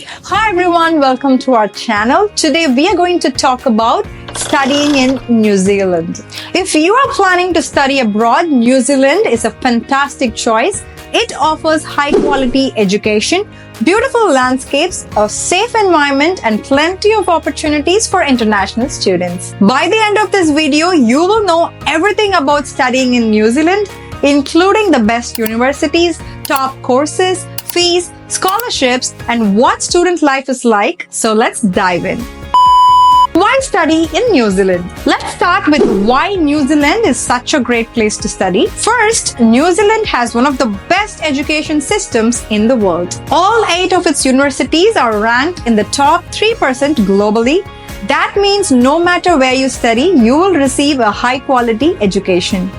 Hi everyone, welcome to our channel. Today we are going to talk about studying in New Zealand. If you are planning to study abroad, New Zealand is a fantastic choice. It offers high quality education, beautiful landscapes, a safe environment, and plenty of opportunities for international students. By the end of this video, you will know everything about studying in New Zealand, including the best universities, top courses, fees, scholarships, and what student life is like. So let's dive in. Why study in New Zealand? Let's start with why New Zealand is such a great place to study. First, New Zealand has one of the best education systems in the world. All 8 of its universities are ranked in the top 3% globally. That means no matter where you study, you will receive a high quality education.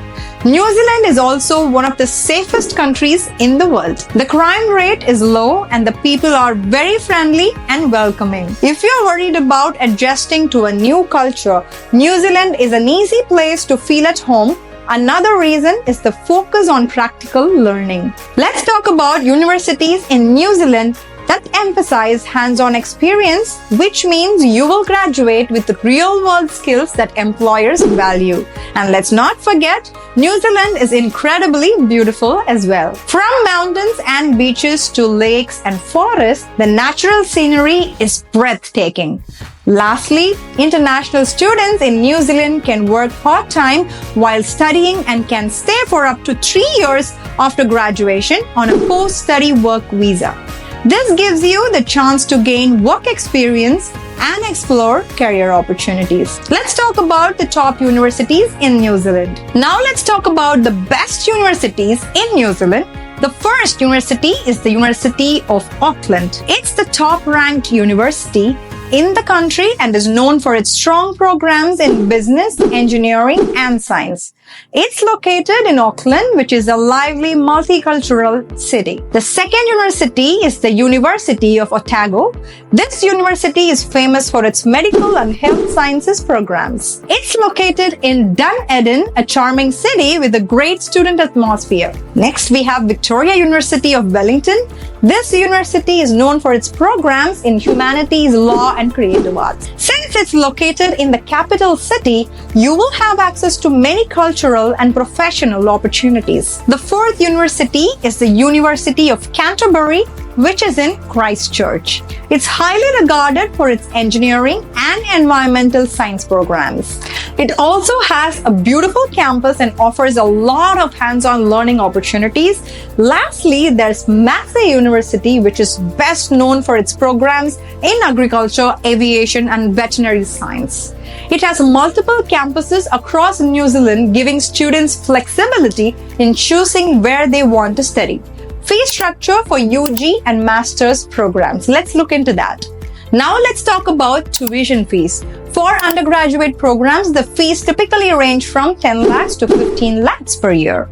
New Zealand is also one of the safest countries in the world. The crime rate is low and the people are very friendly and welcoming. If you're worried about adjusting to a new culture, New Zealand is an easy place to feel at home. Another reason is the focus on practical learning. Let's talk about universities in New Zealand that emphasize hands-on experience, which means you will graduate with real-world skills that employers value. And let's not forget, New Zealand is incredibly beautiful as well. From mountains and beaches to lakes and forests, the natural scenery is breathtaking. Lastly, international students in New Zealand can work part-time while studying and can stay for up to 3 years after graduation on a post-study work visa. This gives you the chance to gain work experience and explore career opportunities. Let's talk about the top universities in New Zealand. Now let's talk about the best universities in New Zealand. The first university is the University of Auckland. It's the top-ranked university in the country and is known for its strong programs in business, engineering, and science. It's located in Auckland, which is a lively multicultural city. The second university is the University of Otago. This university is famous for its medical and health sciences programs. It's located in Dunedin, a charming city with a great student atmosphere. Next, we have Victoria University of Wellington. This university is known for its programs in humanities, law, and creative arts. Since it's located in the capital city, you will have access to many cultural and professional opportunities. The fourth university is the University of Canterbury, which is in Christchurch. It's highly regarded for its engineering and environmental science programs. It also has a beautiful campus and offers a lot of hands-on learning opportunities. Lastly, there's Massey University, which is best known for its programs in agriculture, aviation, and veterinary science. It has multiple campuses across New Zealand, giving students flexibility in choosing where they want to study. Fee structure for UG and master's programs. Let's look into that. Now let's talk about tuition fees. For undergraduate programs, the fees typically range from 10 lakhs to 15 lakhs per year.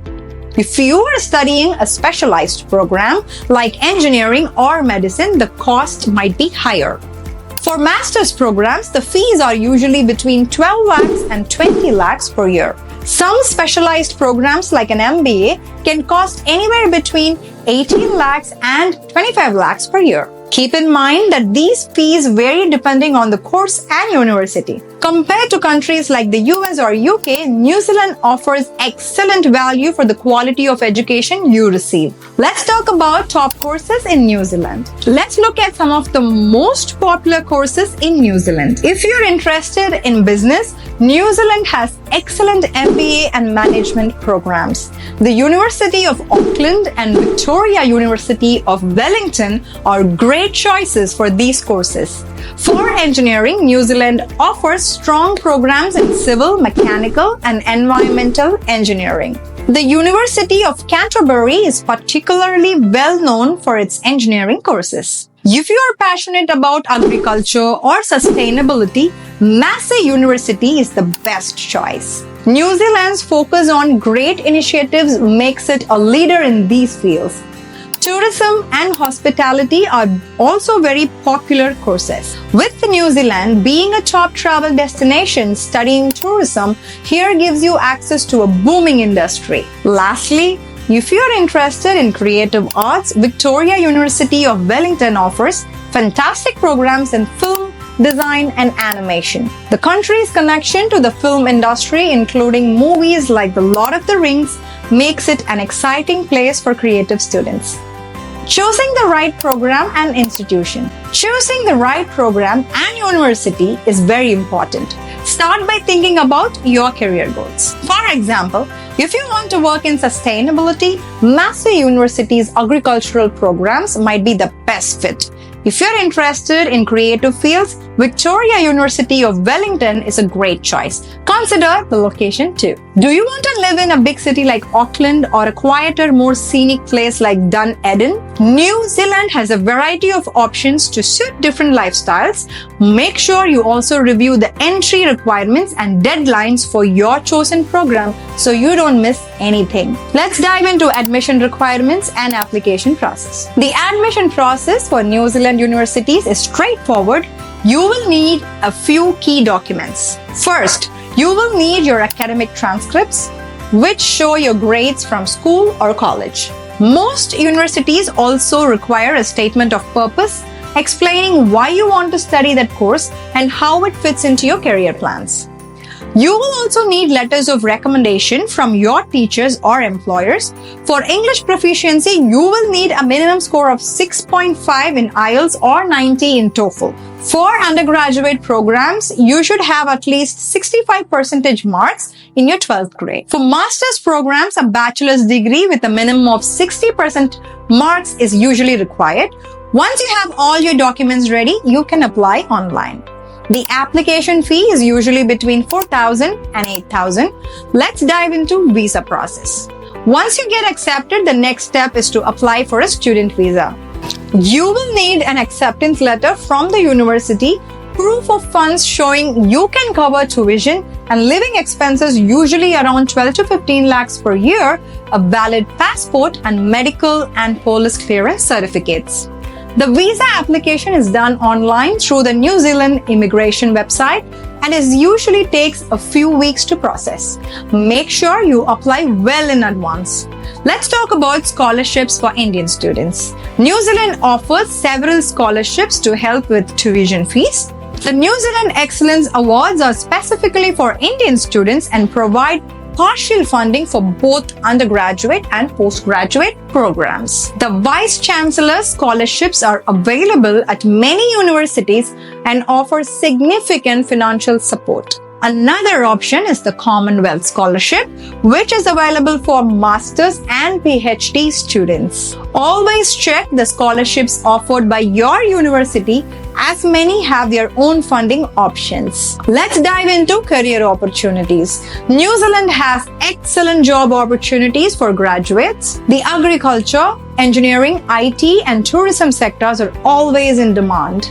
If you are studying a specialized program like engineering or medicine, the cost might be higher. For master's programs, the fees are usually between 12 lakhs and 20 lakhs per year. Some specialized programs like an MBA can cost anywhere between 18 lakhs and 25 lakhs per year. Keep in mind that these fees vary depending on the course and university. Compared to countries like the US or UK, New Zealand offers excellent value for the quality of education you receive. Let's talk about top courses in New Zealand. Let's look at some of the most popular courses in New Zealand. If you're interested in business, New Zealand has excellent MBA and management programs. The University of Auckland and Victoria University of Wellington are great choices for these courses. For engineering, New Zealand offers strong programs in civil, mechanical, and environmental engineering. The University of Canterbury is particularly well known for its engineering courses. If you are passionate about agriculture or sustainability, Massey University is the best choice. New Zealand's focus on great initiatives makes it a leader in these fields. Tourism and hospitality are also very popular courses. With New Zealand being a top travel destination, studying tourism here gives you access to a booming industry. Lastly, if you're interested in creative arts, Victoria University of Wellington offers fantastic programs in film, design, and animation. The country's connection to the film industry, including movies like The Lord of the Rings, makes it an exciting place for creative students. Choosing the right program and institution. Choosing the right program and university is very important. Start by thinking about your career goals. For example, if you want to work in sustainability, Massey University's agricultural programs might be the best fit. If you're interested in creative fields, Victoria University of Wellington is a great choice. Consider the location too. Do you want to live in a big city like Auckland or a quieter, more scenic place like Dunedin? New Zealand has a variety of options to suit different lifestyles. Make sure you also review the entry requirements and deadlines for your chosen program so you don't miss anything. Let's dive into admission requirements and application process. The admission process for New Zealand universities is straightforward. You will need a few key documents. First, you will need your academic transcripts, which show your grades from school or college. Most universities also require a statement of purpose explaining why you want to study that course and how it fits into your career plans. You will also need letters of recommendation from your teachers or employers. For English proficiency, you will need a minimum score of 6.5 in IELTS or 90 in TOEFL. For undergraduate programs, you should have at least 65% marks in your 12th grade. For master's programs, a bachelor's degree with a minimum of 60% marks is usually required. Once you have all your documents ready, you can apply online. The application fee is usually between $4,000 and $8,000. Let's dive into visa process. Once you get accepted, the next step is to apply for a student visa. You will need an acceptance letter from the university, proof of funds showing you can cover tuition and living expenses, usually around 12 to 15 lakhs per year, a valid passport, and medical and police clearance certificates. The visa application is done online through the New Zealand immigration website and usually takes a few weeks to process. Make sure you apply well in advance. Let's talk about scholarships for Indian students. New Zealand offers several scholarships to help with tuition fees. The New Zealand Excellence Awards are specifically for Indian students and provide partial funding for both undergraduate and postgraduate programs. The Vice Chancellor's scholarships are available at many universities and offer significant financial support. Another option is the Commonwealth Scholarship, which is available for master's and PhD students. Always check the scholarships offered by your university, as many have their own funding options. Let's dive into career opportunities. New Zealand has excellent job opportunities for graduates. The agriculture, engineering, IT, and tourism sectors are always in demand.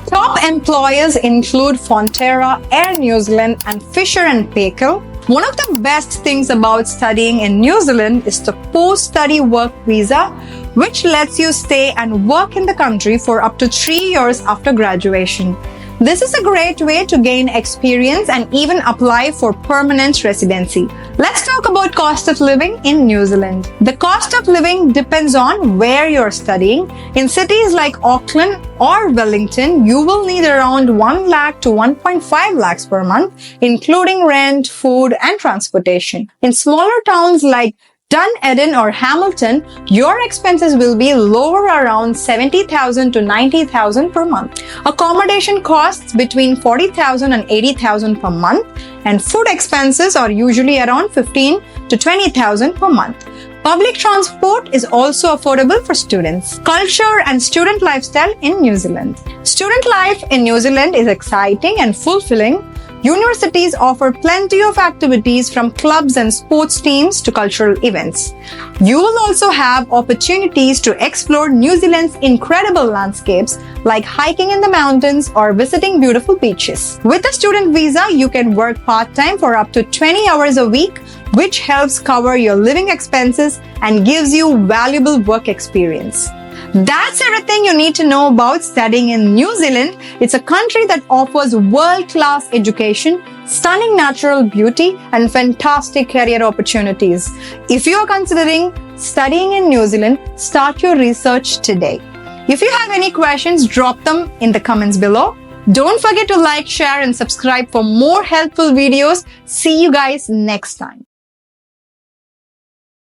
Top employers include Fonterra, Air New Zealand, and Fisher & Paykel. One of the best things about studying in New Zealand is the post-study work visa, which lets you stay and work in the country for up to 3 years after graduation. This is a great way to gain experience and even apply for permanent residency. Let's talk about cost of living in New Zealand. The cost of living depends on where you're studying. In cities like Auckland or Wellington, you will need around 1 lakh to 1.5 lakhs per month, including rent, food, and transportation. In smaller towns like Dunedin or Hamilton, your expenses will be lower, around 70,000 to 90,000 per month. Accommodation costs between 40,000 and 80,000 per month, and food expenses are usually around 15 to 20,000 per month. Public transport is also affordable for students. Culture and student lifestyle in New Zealand. Student life in New Zealand is exciting and fulfilling. Universities offer plenty of activities, from clubs and sports teams to cultural events. You will also have opportunities to explore New Zealand's incredible landscapes, like hiking in the mountains or visiting beautiful beaches. With a student visa, you can work part-time for up to 20 hours a week, which helps cover your living expenses and gives you valuable work experience. That's everything you need to know about studying in New Zealand. It's a country that offers world-class education, stunning natural beauty, and fantastic career opportunities. If you are considering studying in New Zealand, start your research today. If you have any questions, drop them in the comments below. Don't forget to like, share, and subscribe for more helpful videos. See you guys next time.